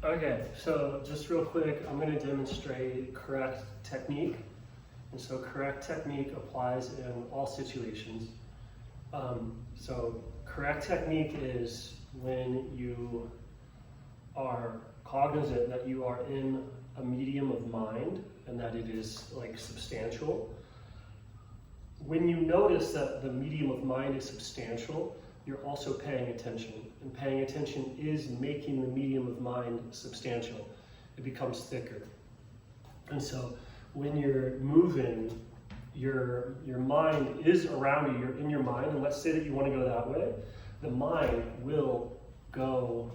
Okay, so just real quick, I'm going to demonstrate correct technique. And so correct technique applies in all situations. So correct technique is when you are cognizant that you are in a medium of mind and that it is like substantial. When you notice that the medium of mind is substantial, you're also paying attention. And paying attention is making the medium of mind substantial. It becomes thicker. And so when you're moving, your mind is around you, you're in your mind, and let's say that you want to go that way, the mind will go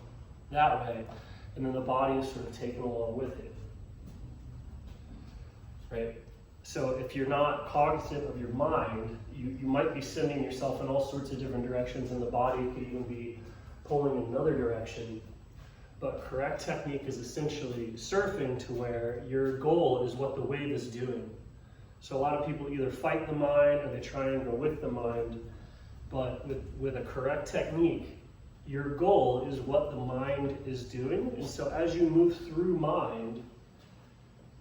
that way, and then the body is sort of taken along with it. Right? So if you're not cognizant of your mind, you might be sending yourself in all sorts of different directions, and the body could even be pulling in another direction. But correct technique is essentially surfing to where your goal is what the wave is doing. So a lot of people either fight the mind or they try and go with the mind. But with a correct technique, your goal is what the mind is doing. And so as you move through mind,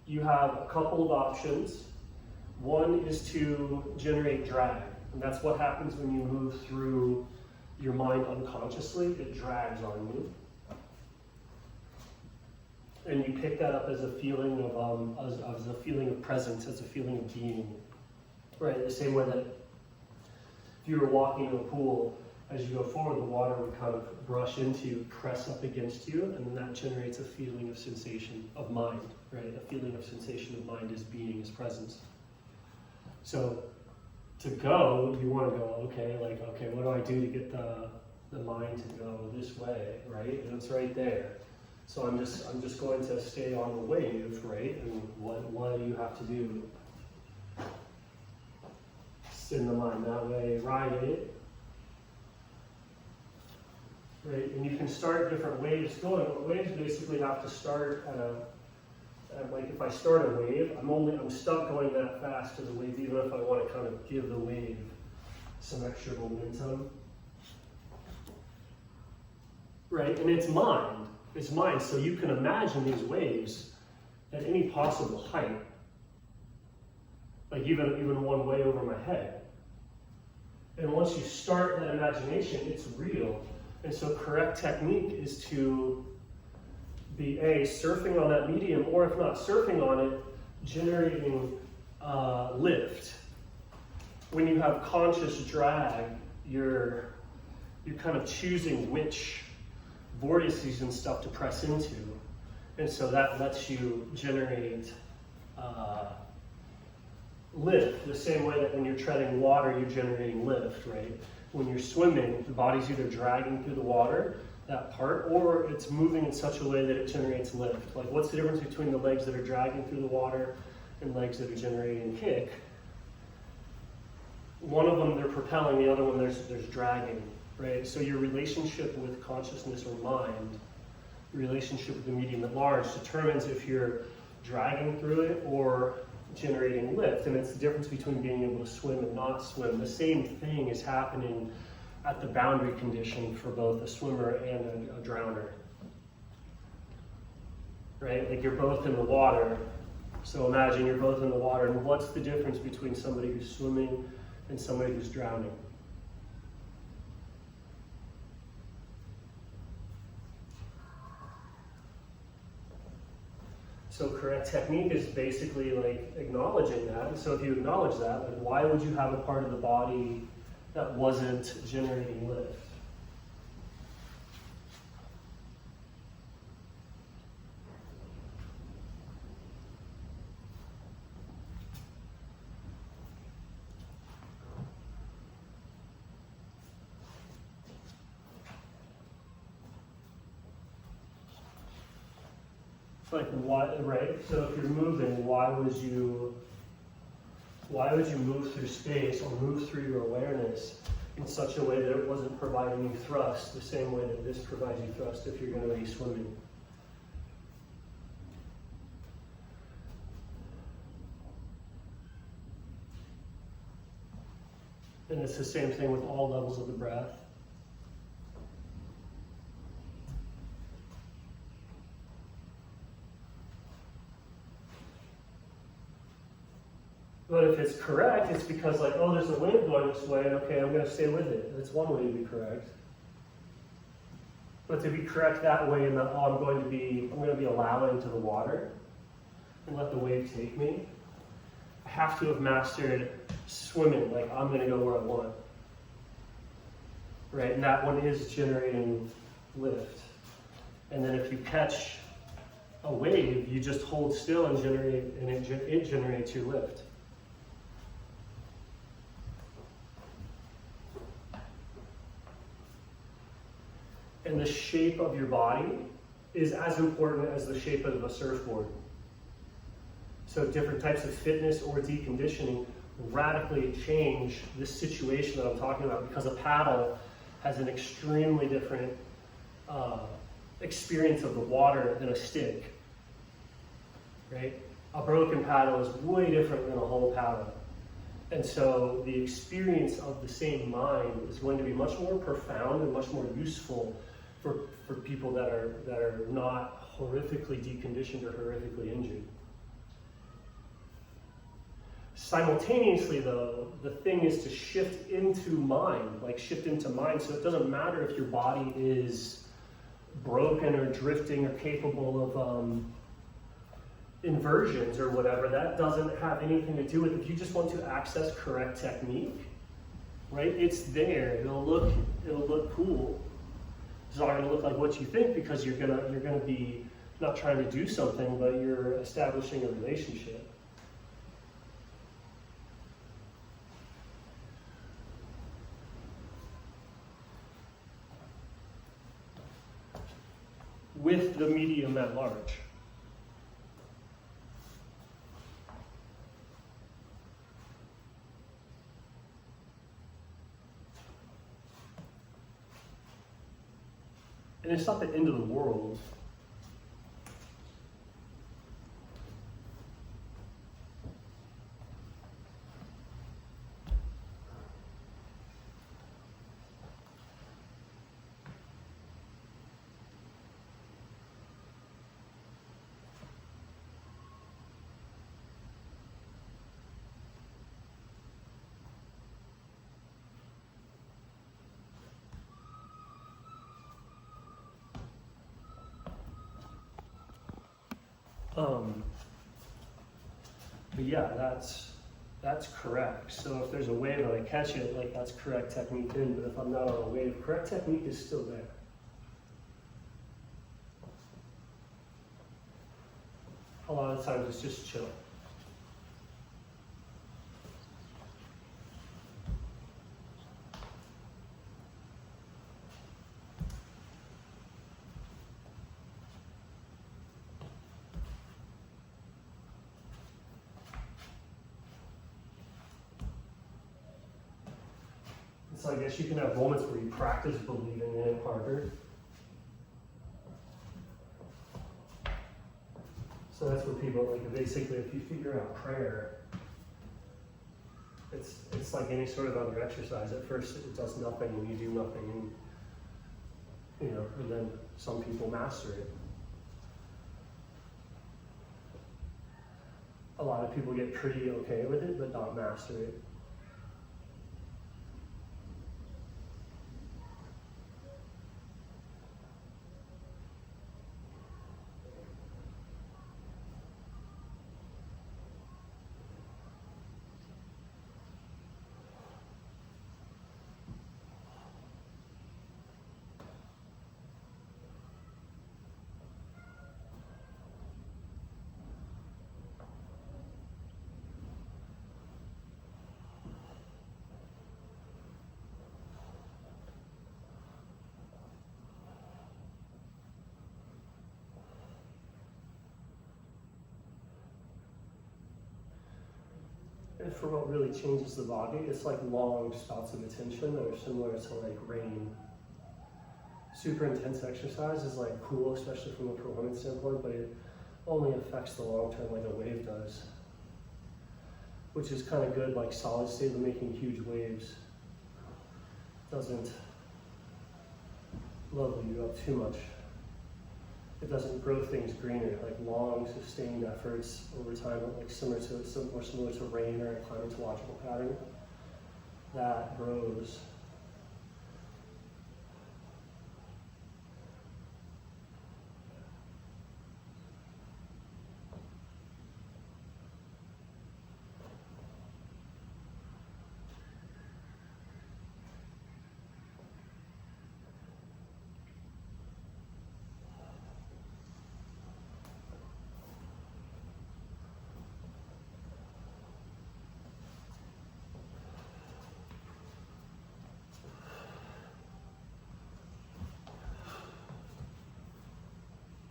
you have a couple of options. One is to generate drag, and that's what happens when you move through your mind unconsciously. It drags on you. And you pick that up as a feeling of as a feeling of presence, as a feeling of being. Right, the same way that if you were walking in a pool, as you go forward, the water would kind of brush into you, press up against you, and then that generates a feeling of sensation of mind, right? A feeling of sensation of mind as being, as presence. So to go, you want to go, okay, what do I do to get the mind to go this way, right? And it's right there. So I'm just going to stay on the wave, right? And what do you have to do? Send the mind that way, ride it. Right? And you can start different waves going. Waves basically have to start at like if I start a wave, I'm stuck going that fast to the wave, even if I want to kind of give the wave some extra momentum. Right? And it's mind. It's mind. So you can imagine these waves at any possible height. Like even one way over my head. And once you start that imagination, it's real. And so correct technique is to be surfing on that medium, or if not surfing on it, generating lift. When you have conscious drag, you're kind of choosing which vortices and stuff to press into. And so that lets you generate lift, the same way that when you're treading water, you're generating lift, right? When you're swimming, the body's either dragging through the water, that part, or it's moving in such a way that it generates lift. Like, what's the difference between the legs that are dragging through the water and legs that are generating kick? One of them, they're propelling, the other one, there's dragging, right? So your relationship with consciousness or mind, your relationship with the medium at large, determines if you're dragging through it or generating lift. And it's the difference between being able to swim and not swim. The same thing is happening at the boundary condition for both a swimmer and a drowner. Right? Like, you're both in the water. So imagine you're both in the water, and what's the difference between somebody who's swimming and somebody who's drowning? So correct technique is basically like acknowledging that. And so if you acknowledge that, like, why would you have a part of the body that wasn't generating lift? Like, why, right? So if you're moving, why would you move through space or move through your awareness in such a way that it wasn't providing you thrust the same way that this provides you thrust if you're going to be swimming? And it's the same thing with all levels of the breath. But if it's correct, it's because like, oh, there's a wind going this way, okay, I'm gonna stay with it. That's one way to be correct. But to be correct that way, and that oh, I'm going to be allowing to the water and let the wave take me, I have to have mastered swimming, like I'm gonna go where I want. Right, and that one is generating lift. And then if you catch a wave, you just hold still and it generates your lift. And the shape of your body is as important as the shape of a surfboard. So different types of fitness or deconditioning radically change this situation that I'm talking about, because a paddle has an extremely different experience of the water than a stick, right? A broken paddle is way different than a whole paddle. And so the experience of the same mind is going to be much more profound and much more useful for people that are not horrifically deconditioned or horrifically injured. Simultaneously though, the thing is to shift into mind, so it doesn't matter if your body is broken or drifting or capable of inversions or whatever. That doesn't have anything to do with if you just want to access correct technique, right? It's there. It'll look cool. It's not going to look like what you think, because you're gonna be not trying to do something, but you're establishing a relationship. With the medium at large. And it's not the end of the world. But yeah, that's correct. So if there's a wave and I catch it, like that's correct technique in, but if I'm not on a wave, correct technique is still there. A lot of times it's just chill. So I guess you can have moments where you practice believing in it harder. So that's what people like. Basically, if you figure out prayer, it's like any sort of other exercise. At first, it does nothing, and you do nothing, and and then some people master it. A lot of people get pretty okay with it, but not master it. And for what really changes the body, it's like long spouts of attention that are similar to like rain. Super intense exercise is like cool, especially from a performance standpoint, but it only affects the long term like a wave does. Which is kind of good, like solid state, but making huge waves doesn't level you up too much. it doesn't grow things greener, like long sustained efforts over time, like more similar to rain or a climatological pattern that grows.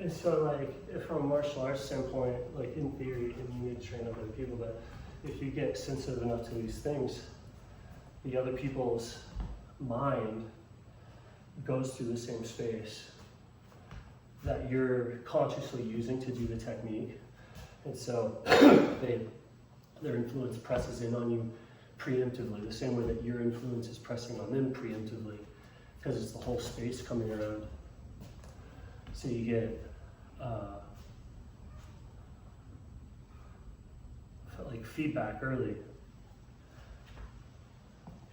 And so, like, from a martial arts standpoint, like in theory, and you need to train other people, but if you get sensitive enough to these things, the other people's mind goes through the same space that you're consciously using to do the technique. And so their influence presses in on you preemptively, the same way that your influence is pressing on them preemptively, because it's the whole space coming around. So you get like feedback early,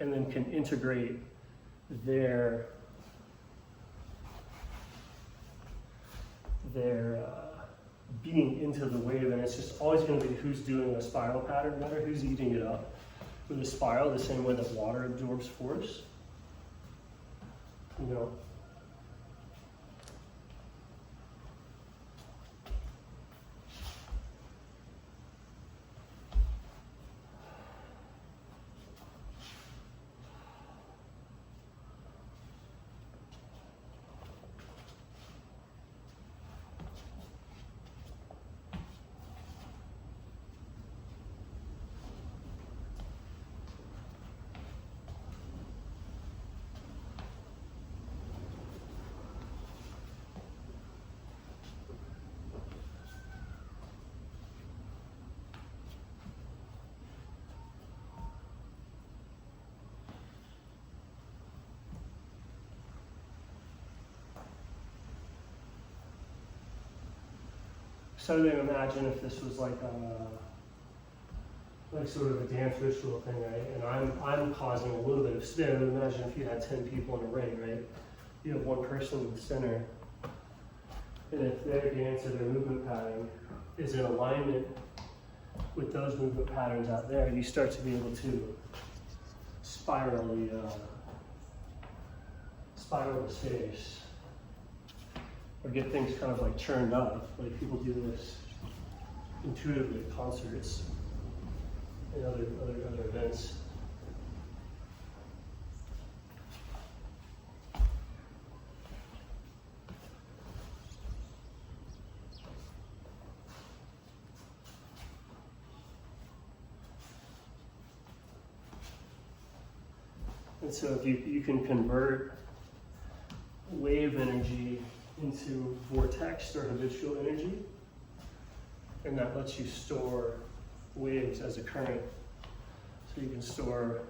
and then can integrate their being into the wave, and it's just always going to be who's doing a spiral pattern better, who's eating it up with a spiral, the same way that water absorbs force. You know. So then imagine if this was like sort of a dance ritual thing, right? And I'm causing a little bit of spin. Imagine if you had 10 people in a ring, right? You have one person in the center, and if their dance or their movement pattern is in alignment with those movement patterns out there, you start to be able to spiral the space. Or get things kind of like churned up, like people do this intuitively at concerts and other events. And so if you can convert wave energy into vortex or habitual energy, and that lets you store waves as a current. So you can store,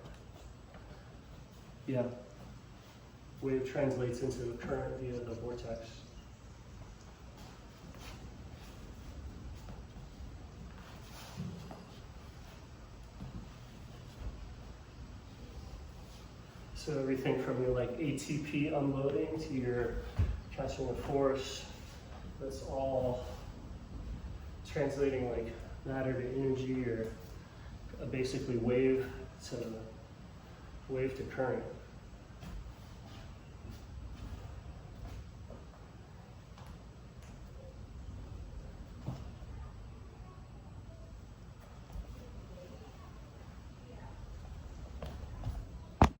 wave translates into a current via the vortex. So everything from your like ATP unloading to your catching a force, that's all translating like matter to energy, or basically wave to current.